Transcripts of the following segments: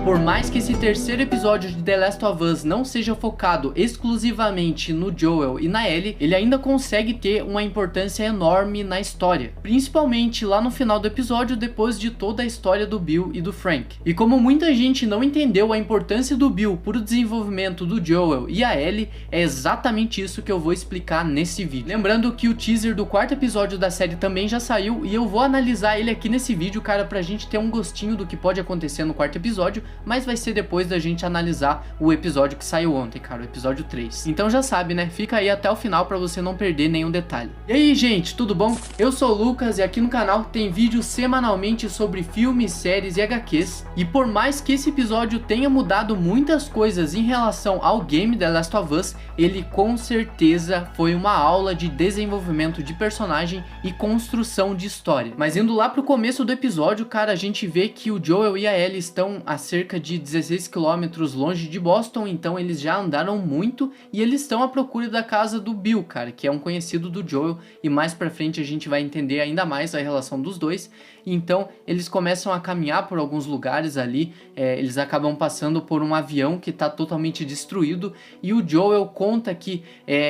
Por mais que esse terceiro episódio de The Last of Us não seja focado exclusivamente no Joel e na Ellie, ele ainda consegue ter uma importância enorme na história, principalmente lá no final do episódio, depois de toda a história do Bill e do Frank. E como muita gente não entendeu a importância do Bill para o desenvolvimento do Joel e a Ellie, é exatamente isso que eu vou explicar nesse vídeo. Lembrando que o teaser do quarto episódio da série também já saiu e eu vou analisar ele aqui nesse vídeo, cara, pra gente ter um gostinho do que pode acontecer no quarto episódio, mas vai ser depois da gente analisar o episódio que saiu ontem, cara, o episódio 3. Então já sabe, né? Fica aí até o final pra você não perder nenhum detalhe. E aí, gente, tudo bom? Eu sou o Lucas e aqui no canal tem vídeos semanalmente sobre filmes, séries e HQs. E por mais que esse episódio tenha mudado muitas coisas em relação ao game The Last of Us, ele com certeza foi uma aula de desenvolvimento de personagem e construção de história. Mas indo lá pro começo do episódio, cara, a gente vê que o Joel e a Ellie estão a cerca de 16 km longe de Boston, então eles já andaram muito e eles estão à procura da casa do Bill, cara, que é um conhecido do Joel, e mais pra frente a gente vai entender ainda mais a relação dos dois. Então eles começam a caminhar por alguns lugares ali, eles acabam passando por um avião que está totalmente destruído, e o Joel conta que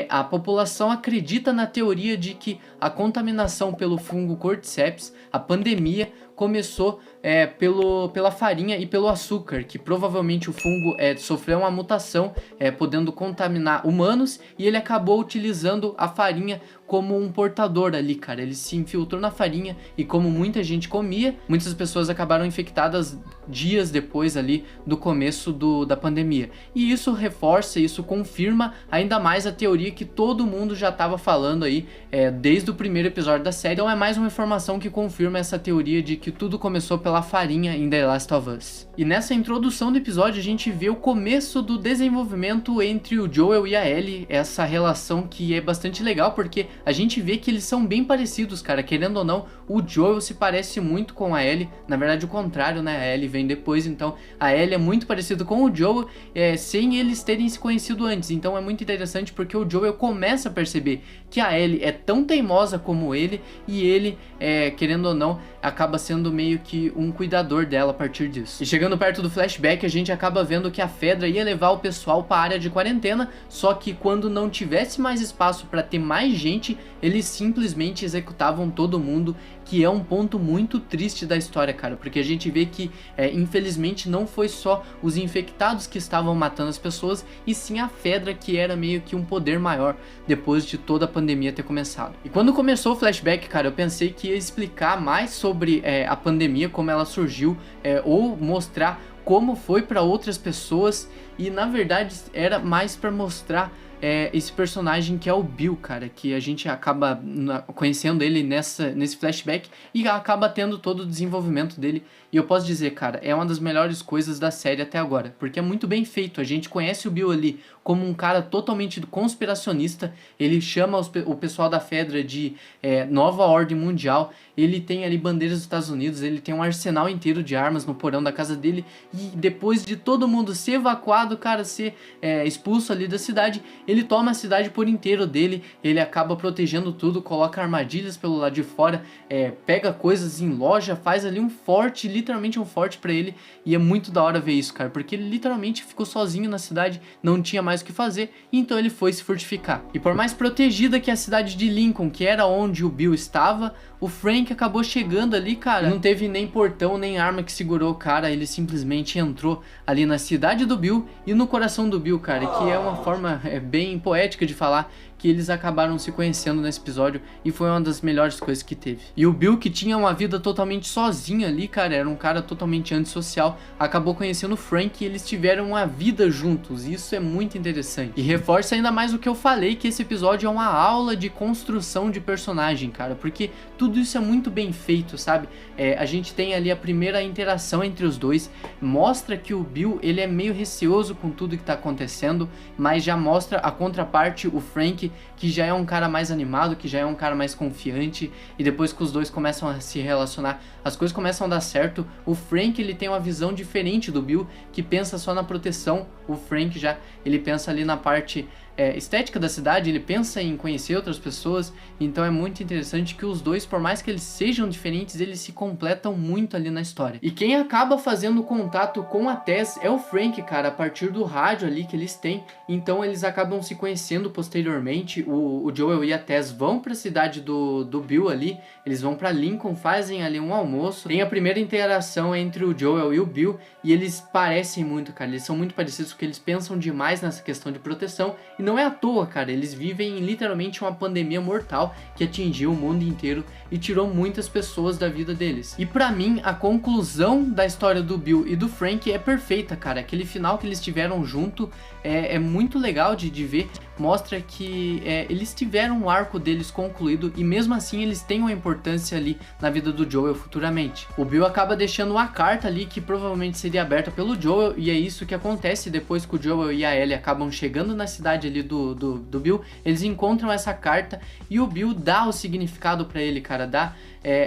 a população acredita na teoria de que a contaminação pelo fungo Cordyceps, a pandemia, começou pela farinha e pelo açúcar, que provavelmente o fungo sofreu uma mutação, podendo contaminar humanos, e ele acabou utilizando a farinha como um portador ali, cara. Ele se infiltrou na farinha e como muita gente comia, muitas pessoas acabaram infectadas dias depois ali do começo da pandemia. E isso reforça, isso confirma ainda mais a teoria que todo mundo já estava falando aí desde o primeiro episódio da série. Então é mais uma informação que confirma essa teoria de que tudo começou pela farinha em The Last of Us. E nessa introdução do episódio a gente vê o começo do desenvolvimento entre o Joel e a Ellie, essa relação que é bastante legal, porque a gente vê que eles são bem parecidos, cara. Querendo ou não, o Joel se parece muito com a Ellie. Na verdade, o contrário, né? A Ellie vem depois, então a Ellie é muito parecida com o Joel, sem eles terem se conhecido antes. Então é muito interessante porque o Joel começa a perceber que a Ellie é tão teimosa como ele, e ele, querendo ou não, acaba sendo meio que um cuidador dela a partir disso. E chegando perto do flashback, a gente acaba vendo que a Fedra ia levar o pessoal para a área de quarentena, só que quando não tivesse mais espaço para ter mais gente, eles simplesmente executavam todo mundo, que é um ponto muito triste da história, cara, porque a gente vê que infelizmente não foi só os infectados que estavam matando as pessoas, e sim a Fedra, que era meio que um poder maior depois de toda a pandemia ter começado. E quando começou o flashback, cara, eu pensei que ia explicar mais sobre a pandemia, como ela surgiu, ou mostrar como foi para outras pessoas, e na verdade era mais para mostrar esse personagem que é o Bill, cara, que a gente acaba conhecendo ele nesse flashback e acaba tendo todo o desenvolvimento dele. E eu posso dizer, cara, é uma das melhores coisas da série até agora, porque é muito bem feito. A gente conhece o Bill ali como um cara totalmente conspiracionista. Ele chama o pessoal da Fedra de Nova Ordem Mundial. Ele tem ali bandeiras dos Estados Unidos, ele tem um arsenal inteiro de armas no porão da casa dele, e depois de todo mundo ser evacuado, cara, ser expulso ali da cidade, ele toma a cidade por inteiro dele. Ele acaba protegendo tudo, coloca armadilhas pelo lado de fora, pega coisas em loja, faz ali um forte, literalmente um forte pra ele, e é muito da hora ver isso, cara, porque ele literalmente ficou sozinho na cidade, não tinha mais o que fazer, então ele foi se fortificar. E por mais protegida que a cidade de Lincoln, que era onde o Bill estava, o Frank acabou chegando ali, cara, não teve nem portão, nem arma que segurou o cara, ele simplesmente entrou ali na cidade do Bill e no coração do Bill, cara, que é uma forma bem poética de falar que eles acabaram se conhecendo nesse episódio, e foi uma das melhores coisas que teve. E o Bill, que tinha uma vida totalmente sozinho ali, cara, era um cara totalmente antissocial, acabou conhecendo o Frank e eles tiveram uma vida juntos, e isso é muito interessante. E reforça ainda mais o que eu falei, que esse episódio é uma aula de construção de personagem, cara, porque tudo isso é muito bem feito, sabe? A gente tem ali a primeira interação entre os dois, mostra que o Bill, ele é meio receoso com tudo que tá acontecendo, mas já mostra a contraparte, o Frank, que já é um cara mais animado, que já é um cara mais confiante, e depois que os dois começam a se relacionar, as coisas começam a dar certo. O Frank, ele tem uma visão diferente do Bill, que pensa só na proteção. O Frank já, ele pensa ali na parte estética da cidade, ele pensa em conhecer outras pessoas. Então é muito interessante que os dois, por mais que eles sejam diferentes, eles se completam muito ali na história. E quem acaba fazendo contato com a Tess é o Frank, cara, a partir do rádio ali que eles têm. Então eles acabam se conhecendo posteriormente. O Joel e a Tess vão pra cidade do Bill ali, eles vão pra Lincoln, fazem ali um almoço. Tem a primeira interação entre o Joel e o Bill, e eles parecem muito, cara, eles são muito parecidos porque eles pensam demais nessa questão de proteção. E não é à toa, cara, eles vivem literalmente uma pandemia mortal que atingiu o mundo inteiro e tirou muitas pessoas da vida deles. E pra mim, a conclusão da história do Bill e do Frank é perfeita, cara. Aquele final que eles tiveram junto é muito legal de ver. Mostra que eles tiveram um arco deles concluído e mesmo assim eles têm uma importância ali na vida do Joel futuramente. O Bill acaba deixando uma carta ali que provavelmente seria aberta pelo Joel, e é isso que acontece depois que o Joel e a Ellie acabam chegando na cidade ali do Bill. Eles encontram essa carta e o Bill dá o significado pra ele, cara, dá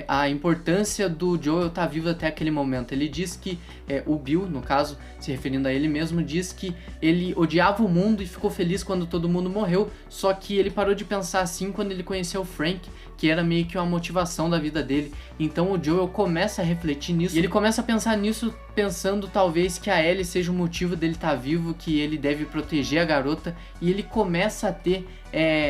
a importância do Joel estar vivo até aquele momento. Ele diz que o Bill, no caso, se referindo a ele mesmo, diz que ele odiava o mundo e ficou feliz quando todo mundo morreu, só que ele parou de pensar assim quando ele conheceu o Frank, que era meio que uma motivação da vida dele. Então o Joel começa a refletir nisso, e ele começa a pensar nisso pensando talvez que a Ellie seja o motivo dele estar vivo, que ele deve proteger a garota, e ele começa a ter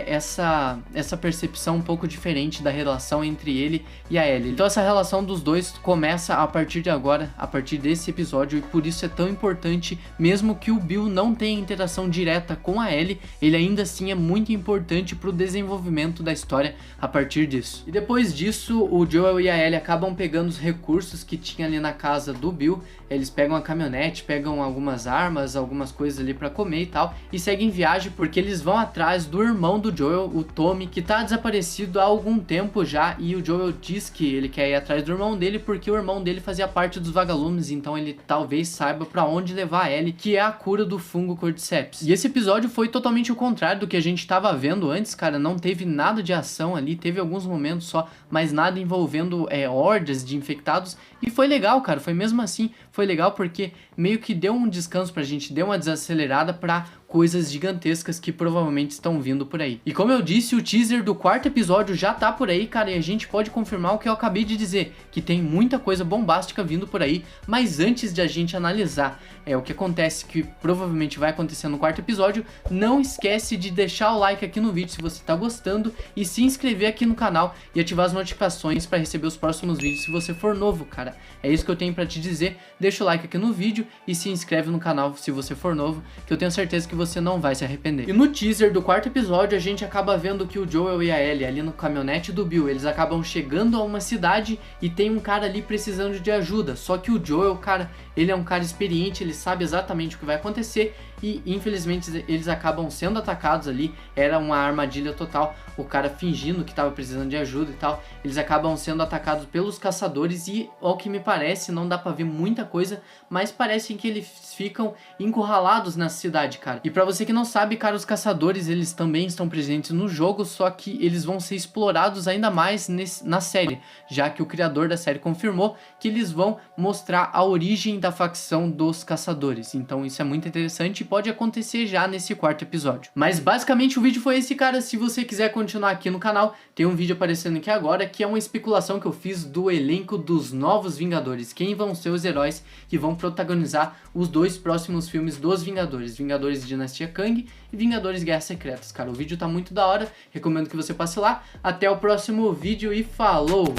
essa percepção um pouco diferente da relação entre ele e a Ellie. Então essa relação dos dois começa a partir de agora, a partir desse episódio, e por isso é tão importante, mesmo que o Bill não tenha interação direta com a Ellie, ele ainda assim é muito importante pro desenvolvimento da história a partir disso. E depois disso, o Joel e a Ellie acabam pegando os recursos que tinha ali na casa do Bill. Eles pegam a caminhonete, pegam algumas armas, algumas coisas ali pra comer e tal, e seguem viagem porque eles vão atrás do irmão do Joel, o Tommy, que tá desaparecido há algum tempo já, e o Joel diz que ele quer ir atrás do irmão dele porque o irmão dele fazia parte dos vagalumes, então ele talvez saiba pra onde levar a Ellie, que é a cura do fungo Cordyceps. E esse episódio foi totalmente o contrário do que a gente tava vendo antes, cara, não teve nada de ação ali, teve alguns momentos só, mas nada envolvendo hordas de infectados, e foi legal, cara, foi mesmo assim, foi legal porque meio que deu um descanso pra gente, deu uma desacelerada pra coisas gigantescas que provavelmente estão vindo por aí. E como eu disse, o teaser do 4º episódio já tá por aí, cara, e a gente pode confirmar o que eu acabei de dizer, que tem muita coisa bombástica vindo por aí. Mas antes de a gente analisar o que acontece, que provavelmente vai acontecer no 4º episódio, não esquece de deixar o like aqui no vídeo se você tá gostando, e se inscrever aqui no canal e ativar as notificações para receber os próximos vídeos se você for novo, cara. É isso que eu tenho pra te dizer. Deixa o like aqui no vídeo e se inscreve no canal se você for novo, que eu tenho certeza que você não vai se arrepender. E no teaser do 4º episódio a gente acaba vendo que o Joel e a Ellie ali no caminhonete do Bill, eles acabam chegando a uma cidade e tem um cara ali precisando de ajuda. Só que o Joel, cara, ele é um cara experiente, ele sabe exatamente o que vai acontecer e infelizmente eles acabam sendo atacados ali. Era uma armadilha total, o cara fingindo que estava precisando de ajuda e tal. Eles acabam sendo atacados pelos caçadores e, ao que me parece, não dá pra ver muita coisa, mas parece que eles ficam encurralados na cidade, cara. E pra você que não sabe, cara, os caçadores, eles também estão presentes no jogo, só que eles vão ser explorados ainda mais na série, já que o criador da série confirmou que eles vão mostrar a origem da facção dos caçadores. Então isso é muito interessante e pode acontecer já nesse 4º episódio. Mas basicamente o vídeo foi esse, cara. Se você quiser continuar aqui no canal, tem um vídeo aparecendo aqui agora, que é uma especulação que eu fiz do elenco dos novos Vingadores. Quem vão ser os heróis que vão protagonizar os dois próximos filmes dos Vingadores, Vingadores Dinastia Kang e Vingadores Guerras Secretas, cara. O vídeo tá muito da hora, recomendo que você passe lá. Até o próximo vídeo e falou!